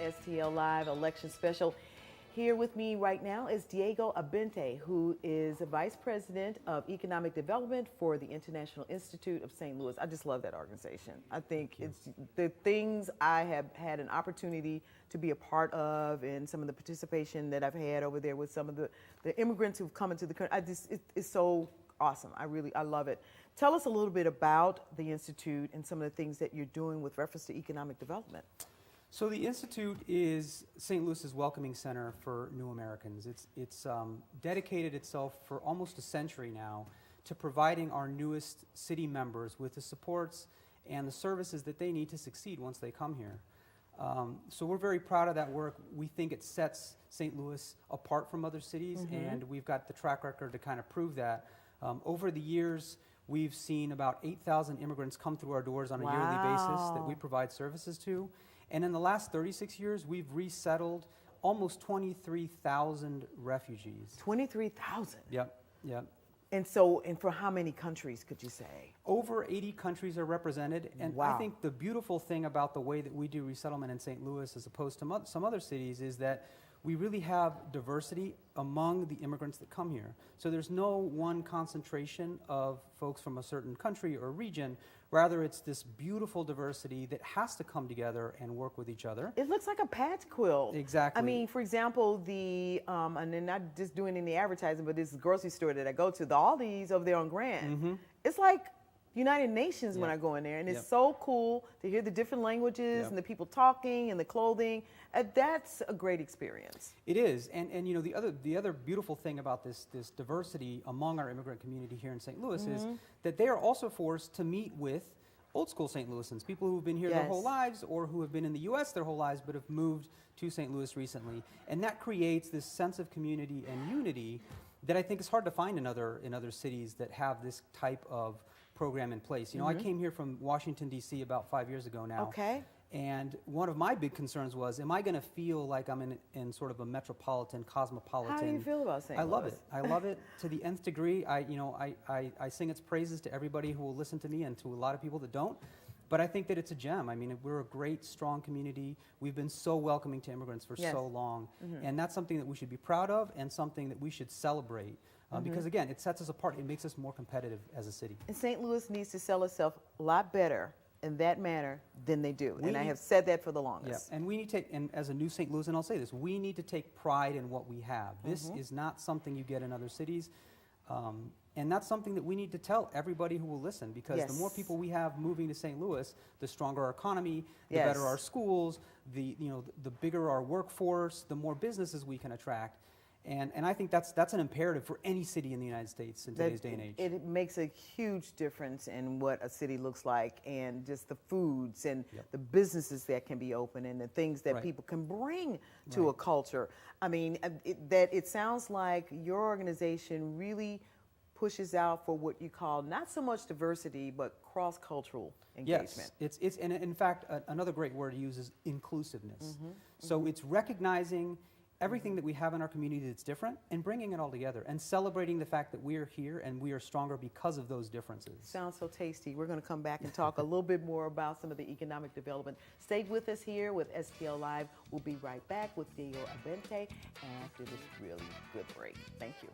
STL Live Election Special. Here with me right now is Diego Abente, who is Vice President of Economic Development for the International Institute of St. Louis. I just love that organization. I think it's the things I have had an opportunity to be a part of, and some of the participation that I've had over there with some of the immigrants who've come into the country. It's so awesome. I love it. Tell us a little bit about the Institute and some of the things that you're doing with reference to economic development. So the Institute is St. Louis's welcoming center for new Americans. It's dedicated itself for almost a century now to providing our newest city members with the supports and the services that they need to succeed once they come here. So we're very proud of that work. We think it sets St. Louis apart from other cities, and we've got the track record to kind of prove that. Over the years, we've seen about 8,000 immigrants come through our doors on a yearly basis that we provide services to. And in the last 36 years, we've resettled almost 23,000 refugees. 23,000? Yep. And for how many countries could you say? Over 80 countries are represented. And I think the beautiful thing about the way that we do resettlement in St. Louis as opposed to some other cities is that we really have diversity among the immigrants that come here. So there's no one concentration of folks from a certain country or region. Rather, it's this beautiful diversity that has to come together and work with each other. It looks like a patch quilt. Exactly. I mean, for example, and they're not just doing any advertising, but this grocery store that I go to, the Aldi's over there on Grand, it's like United Nations when I go in there, and it's so cool to hear the different languages and the people talking and the clothing. That's a great experience. It is, and you know the other beautiful thing about this diversity among our immigrant community here in St. Louis is that they are also forced to meet with old school St. Louisans, people who have been here their whole lives or who have been in the U.S. their whole lives but have moved to St. Louis recently, and that creates this sense of community and unity that I think is hard to find in other cities that have this type of program in place. You know, I came here from Washington, D.C. about 5 years ago now. Okay. And one of my big concerns was, am I going to feel like I'm in sort of a metropolitan, cosmopolitan? How do you feel about St. Louis? I love it. I love it to the nth degree. I sing its praises to everybody who will listen to me and to a lot of people that don't. But I think that it's a gem. I mean, we're a great, strong community. We've been so welcoming to immigrants for so long. And that's something that we should be proud of and something that we should celebrate. Because again, it sets us apart. It makes us more competitive as a city. And St. Louis needs to sell itself a lot better in that manner than they do. And I have said that for the longest. Yeah, and we need to, and as a new St. Louis, and I'll say this, we need to take pride in what we have. This is not something you get in other cities. And that's something that we need to tell everybody who will listen, because the more people we have moving to St. Louis, the stronger our economy, the better our schools, the bigger our workforce, the more businesses we can attract. And I think that's an imperative for any city in the United States in today's day and age. It makes a huge difference in what a city looks like, and just the foods and the businesses that can be open and the things that people can bring to a culture. I mean, it sounds like your organization really pushes out for what you call not so much diversity, but cross-cultural engagement. Yes, it's and in fact, another great word to use is inclusiveness. So it's recognizing everything that we have in our community that's different and bringing it all together and celebrating the fact that we are here and we are stronger because of those differences. Sounds so tasty. We're going to come back and talk a little bit more about some of the economic development. Stay with us here with STL Live. We'll be right back with Diego Abente after this really good break. Thank you.